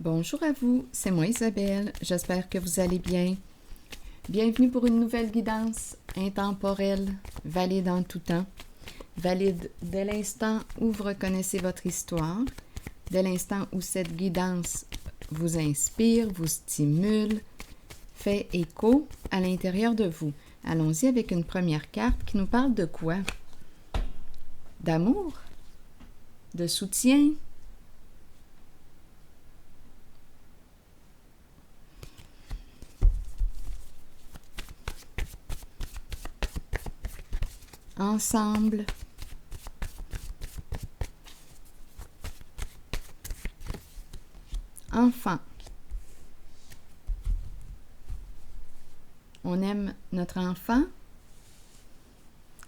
Bonjour à vous, c'est moi Isabelle, j'espère que vous allez bien. Bienvenue pour une nouvelle guidance intemporelle, valide en tout temps, valide dès l'instant où vous reconnaissez votre histoire, dès l'instant où cette guidance vous inspire, vous stimule, fait écho à l'intérieur de vous. Allons-y avec une première carte qui nous parle de quoi? D'amour? De soutien? Ensemble. Enfant. On aime notre enfant.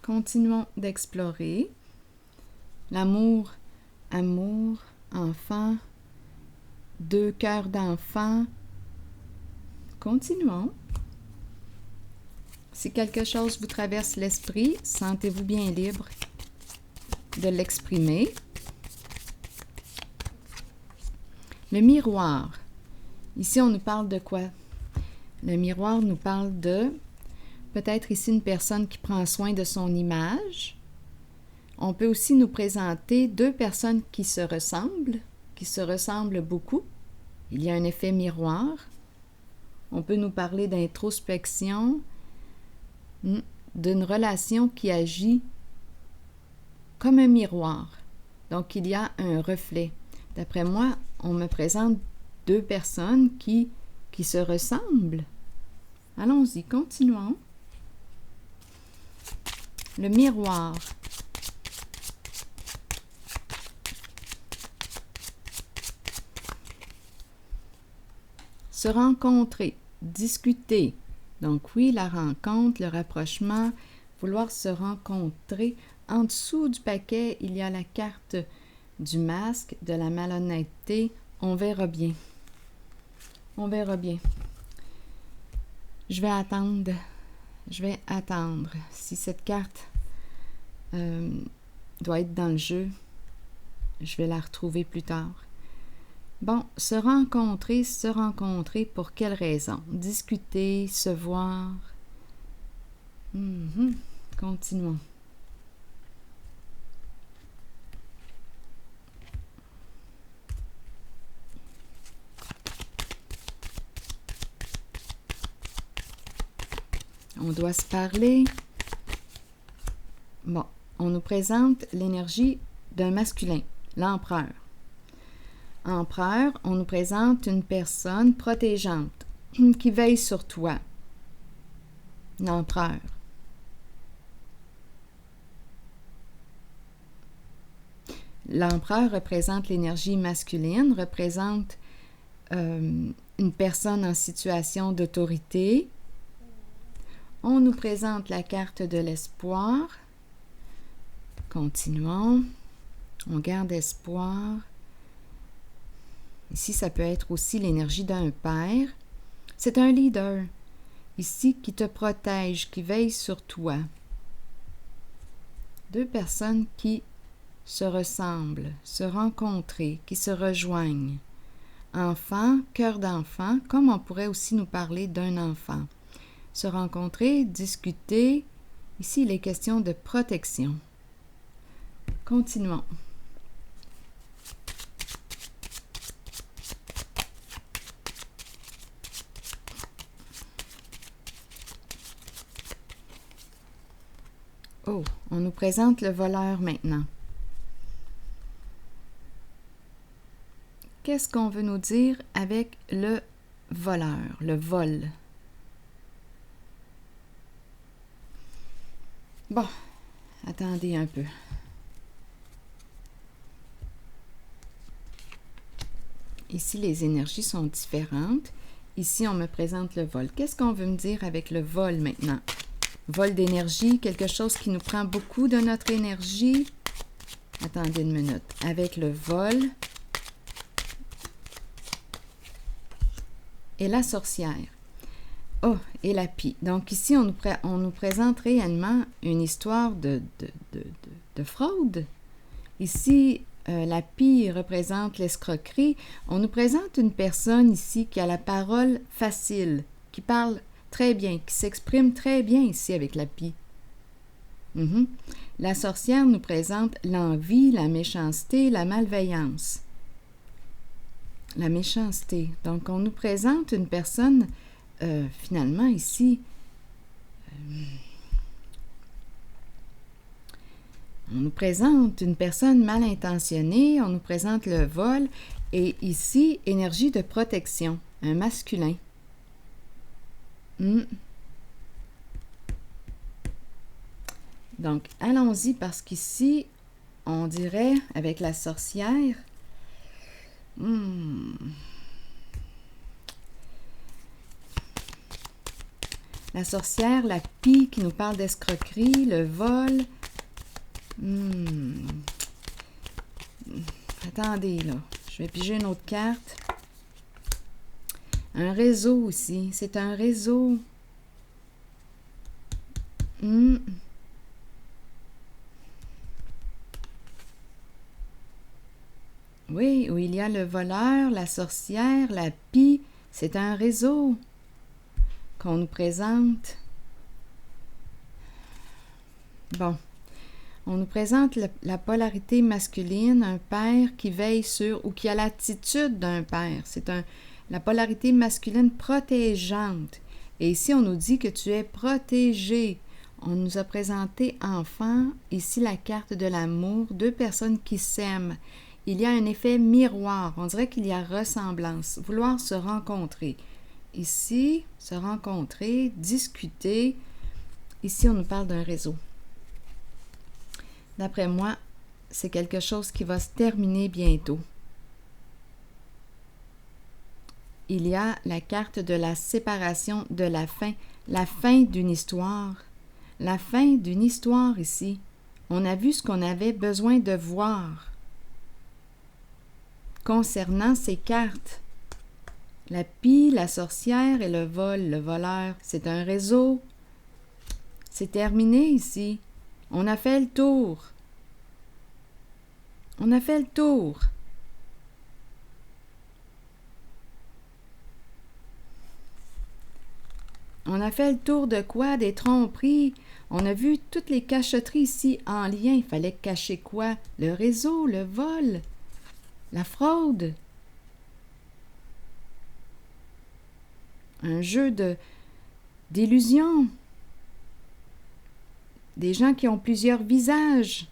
Continuons d'explorer. L'amour, amour, enfant, deux cœurs d'enfant. Continuons. Si quelque chose vous traverse l'esprit, sentez-vous bien libre de l'exprimer. Le miroir. Ici, on nous parle de quoi? Le miroir nous parle de peut-être ici une personne qui prend soin de son image. On peut aussi nous présenter deux personnes qui se ressemblent beaucoup. Il y a un effet miroir. On peut nous parler d'introspection, d'une relation qui agit comme un miroir. Donc, il y a un reflet. D'après moi, on me présente deux personnes qui se ressemblent. Allons-y, continuons. Le miroir. Se rencontrer, discuter. Donc oui, la rencontre, le rapprochement, vouloir se rencontrer. En dessous du paquet, il y a la carte du masque, de la malhonnêteté. On verra bien. On verra bien. Je vais attendre. Si cette carte doit être dans le jeu, je vais la retrouver plus tard. Bon, se rencontrer pour quelle raison? Discuter, se voir. Continuons. On doit se parler. Bon, on nous présente l'énergie d'un masculin, l'empereur. Empereur, on nous présente une personne protégeante qui veille sur toi. L'empereur. L'empereur représente l'énergie masculine, représente une personne en situation d'autorité. On nous présente la carte de l'espoir. Continuons. On garde espoir. Ici, ça peut être aussi l'énergie d'un père. C'est un leader, ici, qui te protège, qui veille sur toi. Deux personnes qui se ressemblent, se rencontrent, qui se rejoignent. Enfant, cœur d'enfant, comme on pourrait aussi nous parler d'un enfant. Se rencontrer, discuter. Ici, il est question de protection. Continuons. Oh, on nous présente le voleur maintenant. Qu'est-ce qu'on veut nous dire avec le voleur, le vol? Bon, attendez un peu. Ici, les énergies sont différentes. Ici, on me présente le vol. Qu'est-ce qu'on veut me dire avec le vol maintenant? Vol d'énergie, quelque chose qui nous prend beaucoup de notre énergie. Attendez une minute. Avec le vol et la sorcière. Oh, et la pie. Donc ici, on nous présente réellement une histoire de fraude. Ici, la pie représente l'escroquerie, on nous présente une personne ici qui a la parole facile, qui parle très bien, qui s'exprime très bien ici avec la pie. La sorcière nous présente l'envie, la méchanceté, la malveillance. La méchanceté. Donc, on nous présente une personne, finalement, ici, on nous présente une personne mal intentionnée, on nous présente le vol, et ici, énergie de protection, un masculin. Donc, allons-y, parce qu'ici, on dirait, avec la sorcière, la sorcière, la pie qui nous parle d'escroquerie, le vol. Attendez, là. Je vais piger une autre carte. Un réseau aussi. C'est un réseau. Oui, où il y a le voleur, la sorcière, la pie. C'est un réseau qu'on nous présente. Bon. On nous présente la polarité masculine, un père qui veille sur ou qui a l'attitude d'un père. C'est la polarité masculine protégeante. Et ici, on nous dit que tu es protégé. On nous a présenté enfant, ici la carte de l'amour, deux personnes qui s'aiment. Il y a un effet miroir. On dirait qu'il y a ressemblance. Vouloir se rencontrer. Ici, se rencontrer, discuter. Ici, on nous parle d'un réseau. D'après moi, c'est quelque chose qui va se terminer bientôt. Il y a la carte de la séparation, de la fin d'une histoire. La fin d'une histoire ici. On a vu ce qu'on avait besoin de voir. Concernant ces cartes, la pie, la sorcière et le vol, le voleur, c'est un réseau. C'est terminé ici. On a fait le tour. On a fait le tour. On a fait le tour de quoi? Des tromperies. On a vu toutes les cachotteries ici en lien. Il fallait cacher quoi? Le réseau, le vol, la fraude. Un jeu d'illusion. Des gens qui ont plusieurs visages.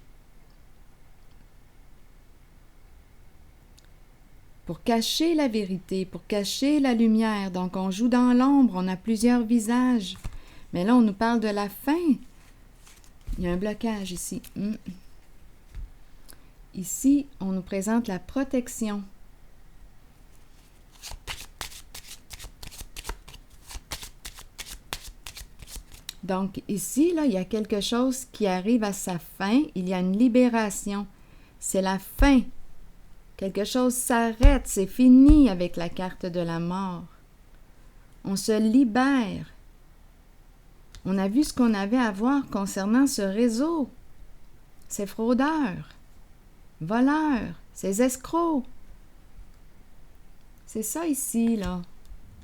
Pour cacher la vérité, pour cacher la lumière. Donc, on joue dans l'ombre, on a plusieurs visages. Mais là, on nous parle de la fin. Il y a un blocage ici. Ici, on nous présente la protection. Donc, ici, là, il y a quelque chose qui arrive à sa fin. Il y a une libération. C'est la fin. Quelque chose s'arrête. C'est fini avec la carte de la mort. On se libère. On a vu ce qu'on avait à voir concernant ce réseau. Ces fraudeurs, voleurs, ces escrocs. C'est ça ici, là.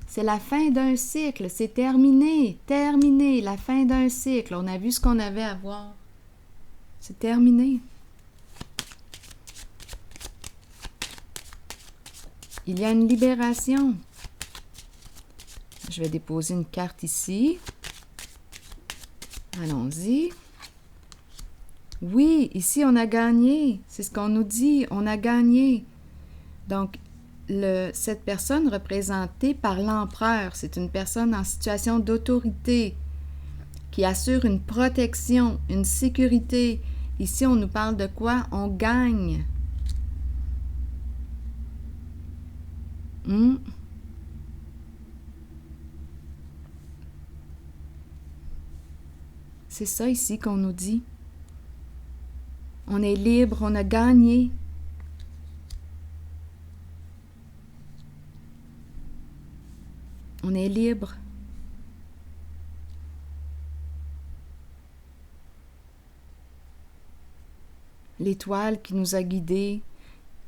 C'est la fin d'un cycle. C'est terminé. Terminé. La fin d'un cycle. On a vu ce qu'on avait à voir. C'est terminé. Il y a une libération. Je vais déposer une carte ici. Allons-y. Oui, ici, on a gagné. C'est ce qu'on nous dit. On a gagné. Donc, cette personne représentée par l'empereur, c'est une personne en situation d'autorité qui assure une protection, une sécurité. Ici, on nous parle de quoi? On gagne. C'est ça ici qu'on nous dit. On est libre, on a gagné. On est libre. L'étoile qui nous a guidés,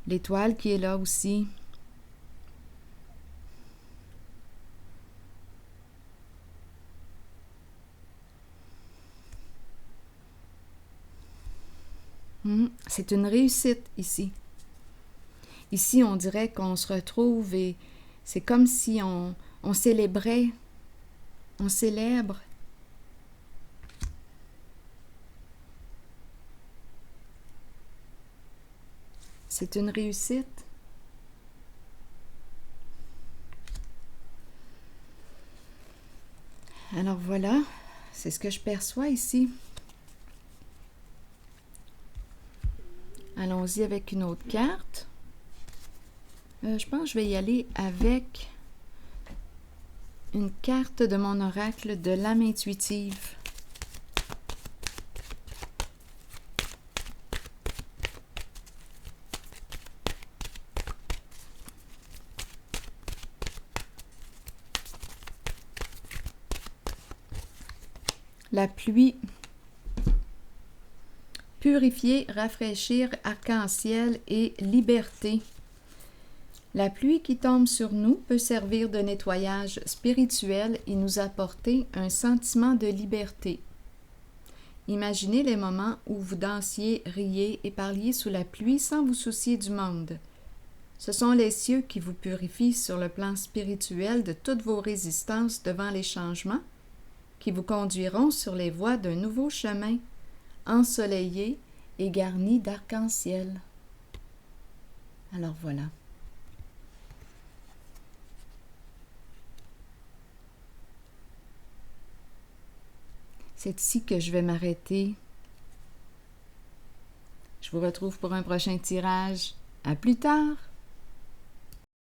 L'étoile qui est là aussi. C'est une réussite ici. Ici, on dirait qu'on se retrouve et c'est comme si on célébrait, on célèbre. C'est une réussite. Alors voilà, c'est ce que je perçois ici. Allons-y avec une autre carte. Je pense que je vais y aller avec une carte de mon oracle de l'âme intuitive. La pluie. Purifier, rafraîchir, arc-en-ciel et liberté. La pluie qui tombe sur nous peut servir de nettoyage spirituel et nous apporter un sentiment de liberté. Imaginez les moments où vous dansiez, riez et parliez sous la pluie sans vous soucier du monde. Ce sont les cieux qui vous purifient sur le plan spirituel de toutes vos résistances devant les changements, qui vous conduiront sur les voies d'un nouveau chemin, ensoleillé et garni d'arc-en-ciel. Alors voilà. C'est ici que je vais m'arrêter. Je vous retrouve pour un prochain tirage. À plus tard!